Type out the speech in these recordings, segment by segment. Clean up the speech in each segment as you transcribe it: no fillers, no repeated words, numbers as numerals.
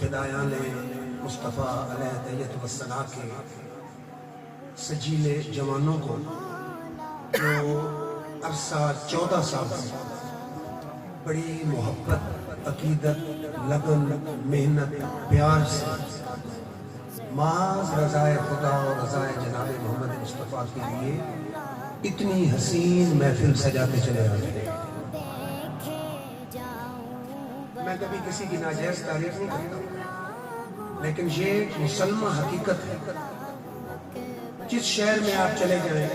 فدایان مصطفیٰ علیہ تحیت والثناء کے سجیلے جوانوں کو جو عرصہ 14 سال سے بڑی محبت، عقیدت، لگن، محنت، پیار سے محض رضائے خدا اور رضائے جناب محمد مصطفیٰ کے لیے اتنی حسین محفل سجاتے چلے آ رہے ہیں۔ میں کبھی کسی کی ناجائز تعریف نہیں کرتا، لیکن یہ مسلمہ حقیقت ہے۔ جس شہر میں آپ چلے جائیں،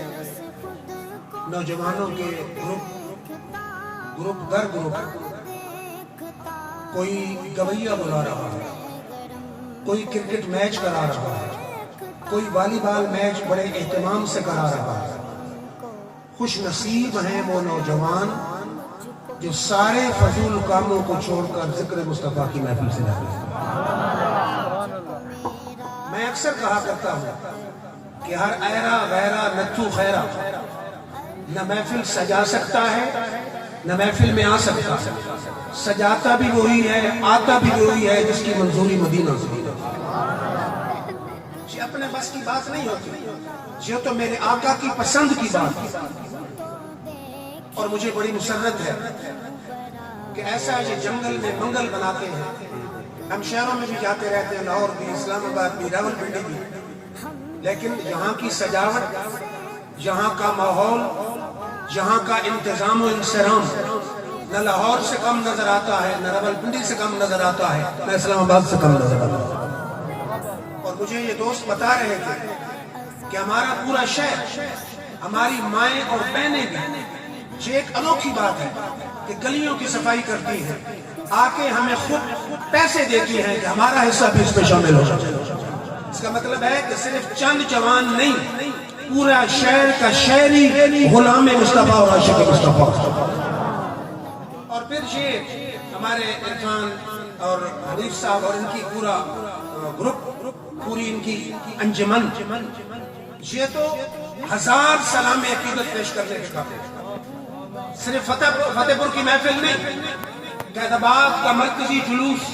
نوجوانوں کے گروپ در گروپ، کوئی گویہ بلا رہا ہے، کوئی کرکٹ میچ کرا رہا ہے، کوئی والی بال میچ بڑے اہتمام سے کرا رہا ہے۔ خوش نصیب ہیں وہ نوجوان جو سارے فضول کاموں کو چھوڑ کر ذکر مصطفیٰ کی محفل سے جاتے ہیں۔ میں اکثر کہا کرتا ہوں کہ ہر ایرا غیرہ نتھو خیرہ نہ محفل سجا سکتا ہے نہ محفل میں آ سکتا ہے۔ سجاتا بھی وہی ہے، آتا بھی وہی ہے جس کی منظوری مدینہ سے۔ یہ اپنے بس کی بات نہیں ہوتی، یہ تو میرے آقا کی پسند کی بات ہے۔ اور مجھے بڑی مسرت ہے کہ ایسا یہ جنگل میں منگل بناتے ہیں۔ ہم شہروں میں بھی جاتے رہتے ہیں، لاہور بھی، اسلام آباد بھی، راولپنڈی بھی، لیکن یہاں کی سجاوٹ، یہاں کا ماحول، یہاں کا انتظام و انصرام نہ لاہور سے کم نظر آتا ہے، نہ راولپنڈی سے کم نظر آتا ہے، نہ اسلام آباد سے کم نظر آتا ہے۔ اور مجھے یہ دوست بتا رہے تھے کہ ہمارا پورا شہر، ہماری مائیں اور بہنیں بھی، یہ ایک انوکھی بات ہے کہ گلیوں کی صفائی کرتی ہیں، آ کے ہمیں خود پیسے دیتی ہیں کہ ہمارا حصہ بھی اس میں شامل ہو جائے۔ اس کا مطلب ہے کہ صرف چند جوان نہیں، پورا شہر کا شہری غلام مصطفیٰ اور عاشق مصطفیٰ۔ اور پھر یہ ہمارے عرفان اور حنیف صاحب اور ان کی پورا گروپ، پوری ان کی انجمن، یہ تو 1000 سلام عقیدت پیش کرنے کے قابل ہے۔ صرف فتح پور کی محفل نہیں، قید آباد کا مرکزی جلوس،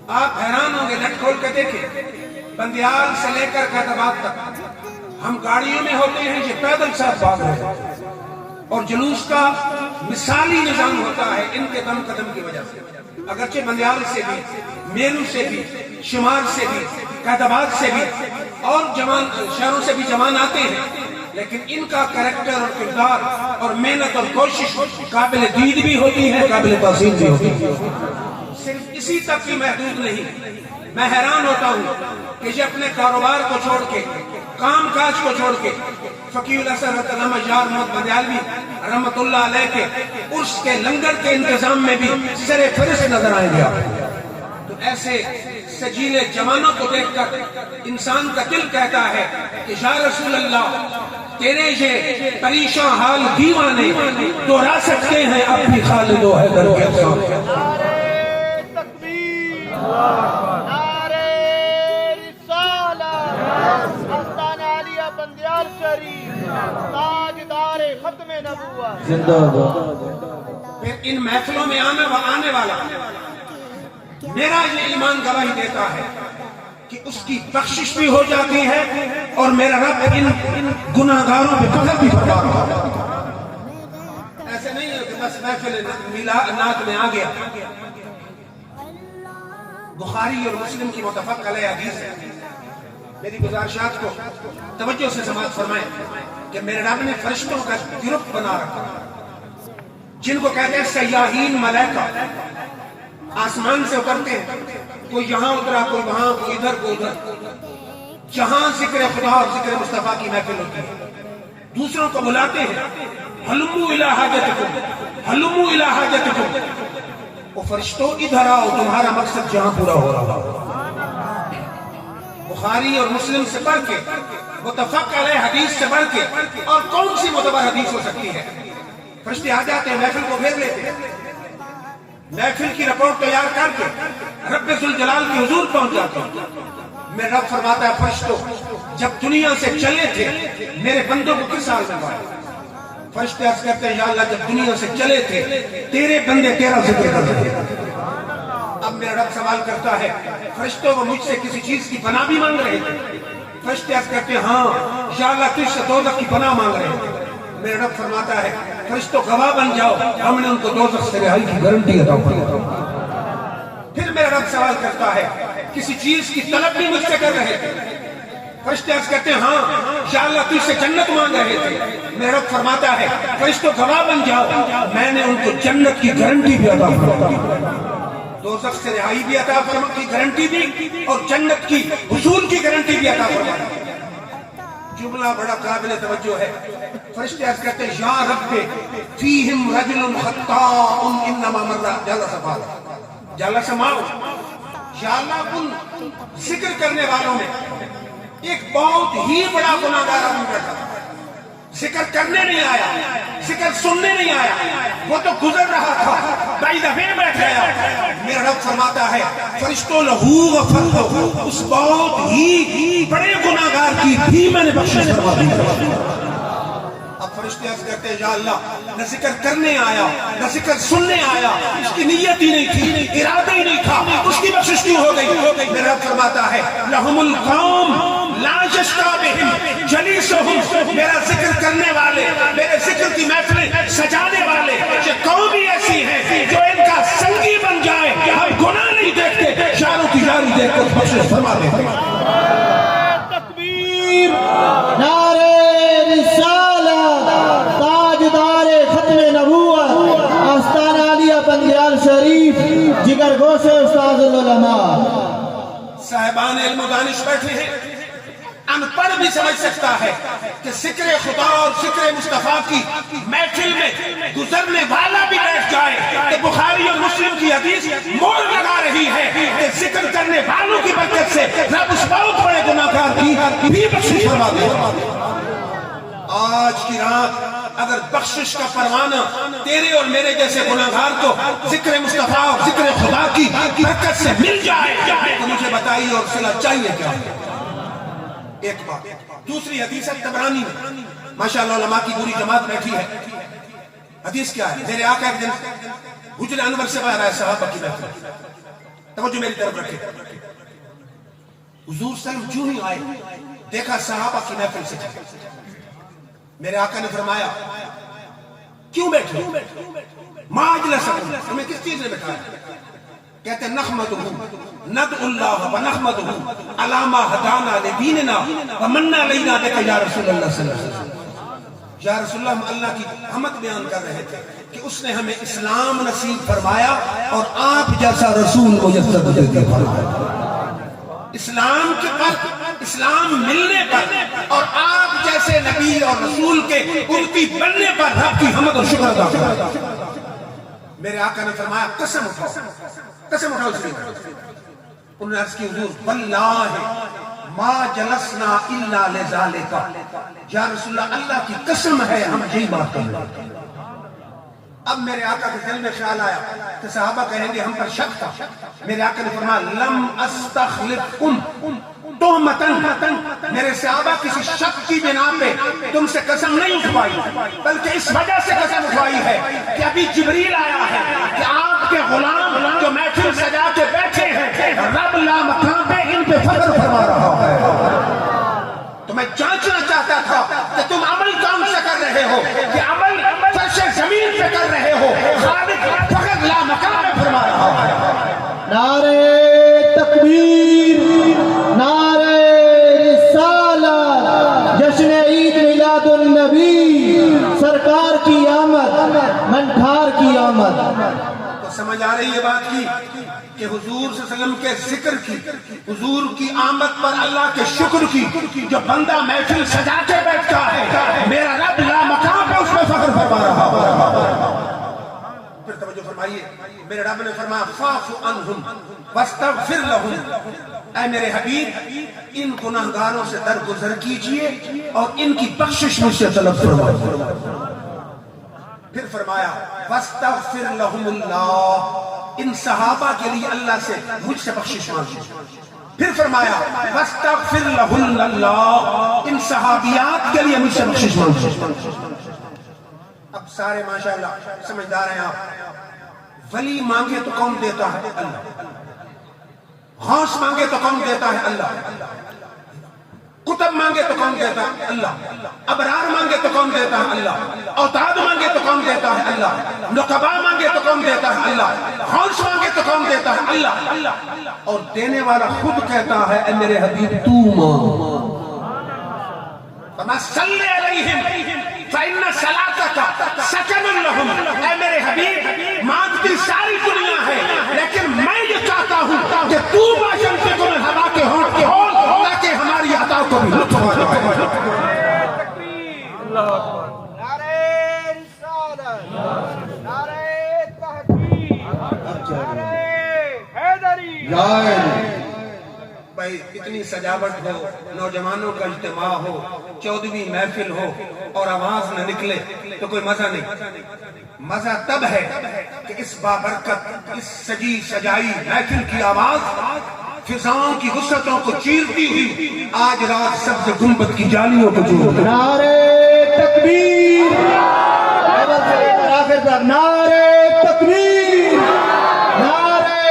آپ حیران ہوں گے، نیٹ کھول کے دیکھیں، بندیال سے لے کر قید آباد تک ہم گاڑیوں میں ہوتے ہیں، یہ پیدل ساتھ بھاگ رہے ہیں، اور جلوس کا مثالی نظام ہوتا ہے ان کے دم قدم کی وجہ سے۔ اگرچہ بندیال سے بھی، میرو سے بھی، شمار سے بھی، قید آباد سے بھی اور شہروں سے بھی جوان آتے ہیں، لیکن ان کا کریکٹر اور کردار اور محنت اور کوشش قابل دید بھی ہوتی ہے، قابل تحسین بھی ہوتی ہے۔ صرف اسی تک ہی محدود نہیں، میں حیران ہوتا ہوں کہ یہ اپنے کاروبار کو چھوڑ کے، کام کاج کو چھوڑ کے، فقیہ الاثر علامہ یار محمد بندیالوی رحمت اللہ علیہ کے عرس کے لنگر کے انتظام میں بھی سر فہرست نظر آئیں گے۔ تو ایسے سجیلے جوانوں کو دیکھ کر انسان کا دل کہتا ہے کہ یا رسول اللہ، تیرے یہ پریشان حال دیوانے دوہرا سکتے ہیں اب بھی خالد و حیدر کے افسان۔ نعرے تکبیر، نعرے رسالت، آستانہ عالیہ بندیال شریف، تاجدار ختم نبوت زندہ باد۔ پھر ان محفلوں میں آنے والا میرا یہ ایمان گواہی دیتا ہے کہ اس کی بخشش بھی ہو جاتی ہے اور میرا رب ان گناہگاروں پہ فضل بھی فرما رہا ہے۔ ایسے نہیں ہے کہ بس محفل نعت میں آ گیا۔ بخاری اور مسلم کی متفق علیہ حدیث ہے، میری گزارشات کو توجہ سے سماعت فرمائیں کہ میرے رب نے فرشتوں کا گروپ بنا رکھا جن کو کہتے ہیں سیاحین ملائکہ، آسمان سے اترتے ہیں، کوئی یہاں اترا، کوئی وہاں، کوئی ادھر، کوئی ادھر، جہاں ذکر خدا اور ذکر مصطفیٰ کی محفل ہوتی ہے، دوسروں کو بلاتے ہیں، ہلمو الی حاجتکم، ہلمو الی حاجتکم، وہ فرشتوں ادھر آؤ، تمہارا مقصد جہاں پورا ہو رہا ہے۔ بخاری اور مسلم سے پڑھ کے، متفق علیہ حدیث سے پڑھ کے، اور کون سی معتبر حدیث ہو سکتی ہے؟ فرشتے آ جاتے ہیں، محفل کو گھیر لیتے ہیں، محفل کی رپورٹ تیار کر کے رب ذوالجلال کے حضور پہنچ جاتے ہیں۔ میرا رب فرماتا ہے فرشتوں، جب دنیا سے چلے تھے میرے بندوں کو کس حال میں پایا؟ فرشتے عرض کرتے ہیں یا اللہ جب دنیا سے چلے تھے تیرے بندے تیرا ذکر کر رہے تھے۔ اب میرا رب سوال کرتا ہے فرشتوں وہ مجھ سے کسی چیز کی پناہ بھی مانگ رہے تھے؟ فرشتے عرض کرتے ہیں ہاں یا اللہ تجھ سے دوزخ کی پناہ مانگ رہے تھے۔ میرا رب فرماتا ہے فرشتوں گواہ بن جاؤ، ہم نے ان کو دوزخ سے رہائی کی گارنٹی عطا فرمائی۔ پھر میرا رب سوال کرتا ہے کسی چیز کی طلب بھی مجھ سے کر رہے تھے؟ فرشتے عرض کرتے ہیں ہاں یا اللہ تجھ سے جنت مانگ رہے تھے۔ میرا رب فرماتا ہے فرشتوں گواہ بن جاؤ، میں نے ان کو جنت کی گارنٹی بھی عطا فرمائی، دوزخ سے رہائی بھی عطا فرمائی کی گارنٹی بھی، اور جنت کی حصول کی گارنٹی بھی عطا فرمائی۔ جملہ بڑا قابل توجہ ہے۔ فرشتے عرض کرتے ہیں یا رب فیہم رجل خطاء انما مر جلس معه، یا اللہ ان ذکر کرنے والوں میں ایک بہت ہی بڑا گناہگار آدمی بیٹھا تھا، ذکر کرنے نہیں آیا، ذکر سننے نہیں آیا، وہ تو گزر رہا تھا، بائی دفعے بیٹھ گیا۔ میرا رب فرماتا ہے فرشتوں لہو غفرت، اس بہت ہی بڑے گناہگار کی بھی میں نے بخشش فرما دی۔ اب فرشتے عرض کرتے ہیں یا اللہ نہ ذکر کرنے آیا نہ ذکر سننے آیا، اس کی نیت ہی نہیں تھی، ارادہ ہی نہیں تھا، اس کی بخشش کیوں ہو گئی؟ میرا رب فرماتا ہے لہم القوم لا یشقی بہم جلیسہم، میرا ذکر کرنے والے، میرے ذکر کی محفلیں سجانے والے یہ قوم ہی ایسی ہے جو ان کا سنگی بن جائے، ہم گناہ نہیں دیکھتے، شاروں کی جاری دیکھ کر بخشش فرما دیتے۔ تکبیر، نعرہ رسالت، تاجدار ختم نبوت، آستانہ عالیہ بندیال شریف، جگر گوشے استاذ العلماء۔ صاحبان علم و دانش بیٹھے ہیں، ان پڑھ بھی سمجھ سکتا ہے کہ ذکر خدا اور ذکر مصطفیٰ کی محفل میں گزرنے والا بھی بیٹھ جائے کہ بخاری اور مسلم کی حدیث موڑ لگا رہی ہے کہ ذکر کرنے والوں کی برکت سے رب اس بہت بڑے گناہگار کی بھی بخشش فرما دے۔ آج کی رات اگر بخشش کا پروانہ تیرے اور میرے جیسے گناہگار کو ذکر مصطفیٰ اور ذکر خدا کی برکت سے مل جائے تو مجھے بتائیے اور صلہ چاہیے کیا؟ ایک بات۔ دوسری حدیث ہے طبرانی میں، ماشاءاللہ علماء کی پوری جماعت بیٹھی ہے۔ حدیث کیا ہے؟ میرے آقا ایک دن حجر انور سے باہر آئے صحابہ کی محفل، توجہ میری طرف رکھے، حضور صلی اللہ علیہ وسلم جو ہی آئے دیکھا صحابہ کی محفل سے میرے آقا نے فرمایا کیوں بیٹھے؟ ما اجلسکم، تمہیں کس چیز نے بٹھایا؟ کہتے ہیں نحمدہ ندعو اللہ ونحمدہ علی ما ہدانا لدیننا ومنّ علینا بک یا رسول اللہ صلی اللہ علیہ وسلم۔ یا رسول اللہ ہم اللہ کی حمد بیان کر رہے تھے کہ اس نے ہمیں اسلام نصیب فرمایا اور آپ جیسا رسول میسر دے کے فرمایا۔ اسلام کے پر، اسلام ملنے پر اور آپ جیسے نبی اور رسول کے امتی بننے پر رب کی حمد اور شکر ادا کرا۔ میرے آقا نے فرمایا قسم اٹھاؤ، قسم اٹھاؤ اس لیے۔ انہوں نے عرض کی حضور واللہ ما جلسنا الا لذالک، یا رسول اللہ اللہ کی قسم ہے ہم یہی بات کر رہے ہیں۔ اب میرے آقا کے دل میں خیال آیا کہ صحابہ کہیں گے ہم پر شک تھا۔ میرے آقا نے فرمایا لم استخلفکم تہمتن، میرے صحابہ کسی شک کی بنا پہ تم سے قسم نہیں اٹھوائی، بلکہ اس وجہ سے قسم اٹھوائی ہے کہ ابھی جبریل آیا ہے کہ آپ کے غلام جو محفل سجا کے بیٹھے ہیں رب لا مقام پہ ان پہ فخر فرما رہا ہے۔ تو میں جانچنا چاہتا تھا کہ تم عمل کون سے کر رہے ہو، کہ عمل فرش زمین پہ کر رہے ہو، خالق فخر لا مقام پہ فرما رہا ہے۔ نعرہ تکبیر، نعرہ رسالت، جشن عید میلاد النبی، سرکار کی آمد، منٹھار کی آمد۔ تو سمجھ آ رہی ہے بات کی کہ حضور صلی اللہ علیہ وسلم کے ذکر کی، حضور کی آمد پر اللہ کے شکر کی، جو بندہ محفل سجا کے بیٹھتا ہے میرا رب لا مقام پہ اس میں فخر فرما رہا ہے۔ پھر توجہ فرمائیے، میرے رب نے فرمایا فاعف عنہم واستغفر لہم، اے میرے حبیب ان گناہگاروں سے درگزر کیجئے اور ان کی بخشش مجھ سے طلب فرمائیے۔ پھر فرمایا واستغفر لہم اللہ، ان صحابہ کے لیے اللہ سے مجھ سے بخشش مانگو۔ پھر فرمایا واستغفر لہن اللہ، ان صحابیات کے لیے مجھ سے بخشش مانگو۔ اب سارے ماشاءاللہ سمجھدار ہیں آپ، ولی مانگے تو کون دیتا ہے؟ اللہ۔ غوث مانگے تو کون دیتا ہے؟ اللہ. قطب مانگے تو کون دیتا ہے؟ اللہ. ابرار مانگے تو کون دیتا ہے؟ اللہ. اوتاد مانگے تو کون دیتا ہے؟ اللہ. نقبا مانگے تو کون دیتا ہے؟ اللہ. غوث مانگے تو کون دیتا ہے؟ اللہ. اور دینے والا خود کہتا ہے اے میرے حبیب تو مانگ. فَمَا صَلِّ عَلَيْهِمْ فَإِنَّ صَلَاتَكَ سَكَنٌ لَهُمْ. اے میرے حبیب مانگتی ساری دنیا ہے لیکن میں یہ چاہتا ہوں کہ تو باشن سے تمہیں ہوا کے ہونٹ کے ہو تاکہ ہماری عطا کو بھی لطف ہو جائے. نعرہ رسالت، نعرہ تحقیق، نعرہ حیدری. بھائی اتنی سجاوٹ ہو، نوجوانوں کا اجتماع ہو، 14ویں محفل ہو اور آواز نہ نکلے تو کوئی مزہ نہیں. مزہ تب ہے کہ اس بابرکت، اس سجی سجائی محفل کی آواز فضاؤں کی وسعتوں کو چیرتی ہوئی آج رات سبز گنبد کی جالیوں کو جوڑ. نعرے تکبیر، آخر تک نعرے تکبیر، نعرے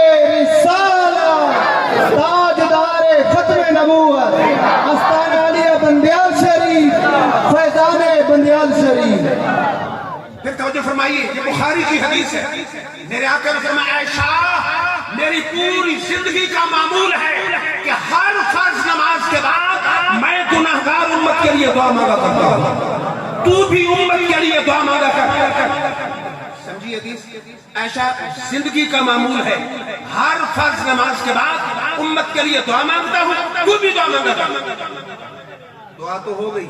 رسالت، تاجدار ختم نبوت، آستانہ علیہ بندیال شریف، فیضان بندیال شریف. پھر توجہ فرمائیے، یہ بخاری کی حدیث ہے. میرے آقا نے فرمایا عائشہ میری پوری زندگی کا معمول ہے کہ ہر فرض نماز کے بعد میں گناہگار امت کے لیے دعا مانگا کرتا ہوں. تو بھی امت کے لیے دعا مانگا کر. سمجھیے حدیث؟ عائشہ زندگی کا معمول ہے ہر فرض نماز کے بعد امت کے لیے دعا مانگتا ہوں، تو بھی دعا مانگا کر. دعا تو ہو گئی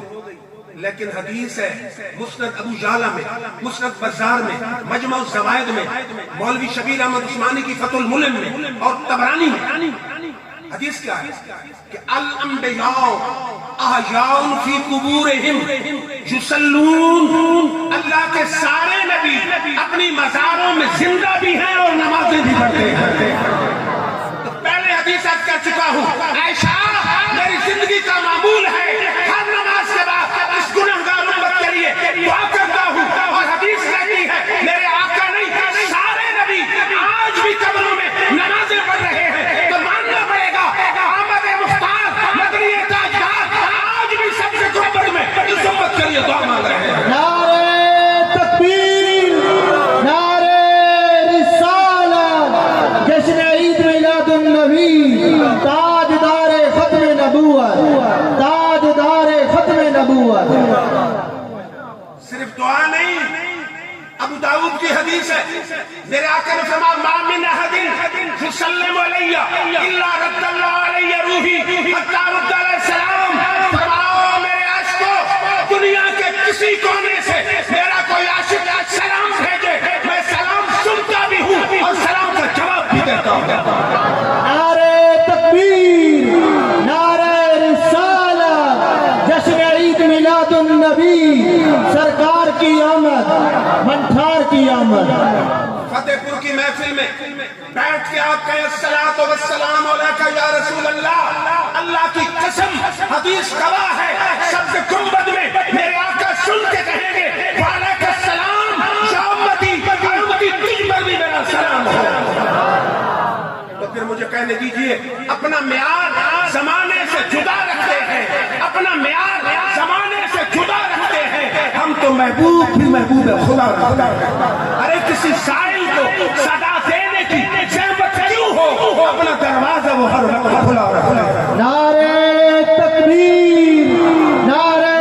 لیکن حدیث ہے مسند ابو جعلہ میں، مسند بزار میں، مجمع الزوائد میں، مولوی شبیر احمد عثمانی کی فتح الملم میں اور طبرانی میں. حدیث کیا ہے کہ الانبیاء احیاء فی قبورہم یصلون. اللہ کے سارے نبی اپنی مزاروں میں زندہ بھی ہیں اور نمازیں بھی پڑھتے ہیں. تو پہلے حدیث عرض کر چکا ہوں عائشہ میری زندگی کا معمول ہے ہر نماز کے بعد اس گنہگار امت کے لیے دعا کرتا ہوں. اور حدیث کہتی ہے میرے آقا نہیں سارے نبی آج بھی قبروں میں نمازیں پڑھ رہے ہیں. تو ماننا پڑے گا آمد مختار مدنی تاجدار آج بھی سب سے گنبد میں اس امت کے لیے دعا مانگ رہے ہیں. نعرے تکبیر، نعرے رسالت، جشن عید میلاد النبی، تاجدار ختم نبوت، تاجدار ختم نبوت. صرف دعا نہیں، ابو داؤد کی حدیث ہے میرے آقا نے فرمایا ما من احد یسلم علی الا رد اللہ علی روحی حتی رد علیہ السلام. فرماؤ میرے عاشقوں دنیا کے کسی کونے سے میرا کوئی عاشق سلام بھیجے میں سلام سنتا بھی ہوں اور سلام کا جواب بھی دیتا ہوں. نعرے تکبیر، نعرے رسالت، جشن عید میلاد النبی، سرکار کی آمد، منٹھار کی آمد. فتح پور کی محفل میں بیٹھ کے آپ کہیں الصلاۃ والسلام علیکہ یا رسول اللہ. اللہ کی قسم حدیث گواہ ہے سبز گنبد میں میرے آقا سن کے کہیں گے وعلیکہ السلام یا امتی، امتی تجھ پر بھی میرا سلام ہو. تو پھر مجھے کہنے دیجئے اپنا معیار زمانے سے جدا رکھتے ہیں، اپنا معیار زمانے سے جدا رکھتے ہیں. ہم تو محبوب بھی محبوب خدا رکھتے ہیں. ارے کسی سائل کو صدا دینے کی زحمت کیوں ہو، اپنا دروازہ وہ ہر وقت کھلا رکھتے ہیں. نعرے تکبیر، نعرے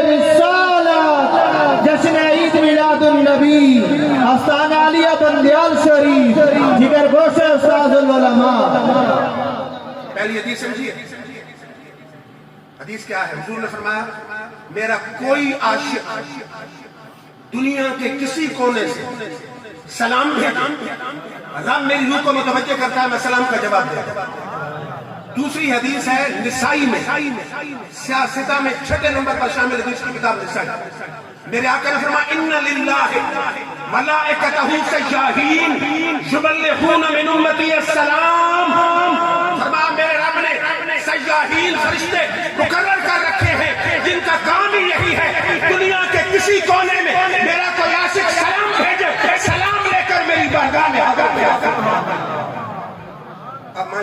رسالت، جشن عید میلاد النبی، آستانہ علیہ بندیال شریف، جگر گوش استاد العلماء. پہلی حدیث سمجھیے. حدیث کیا ہے؟ حضور نے فرمایا میرا کوئی عاشق دنیا کے کسی کونے سے سلام بھیجے رب میری روح کو متوجہ کرتا ہے میں سلام کا جواب دیتا. دوسری حدیث ہے نسائی میں، سیاستہ میں 6 نمبر پر شامل حدیث کی کتاب نسائی. میرے آقا نے فرمایا ان للہ ملائکتہ سیاحین یبلغون من امتی السلام. فرمایا میرے رب نے سیاحین فرشتے مقرر کر رکھے ہیں جن کا کام ہی یہی ہے دنیا کے کسی کونے میں میرا کوئی عاشق سلام بھیجے، سلام لے کر میری بارگاہ میں حاضر ہو. اب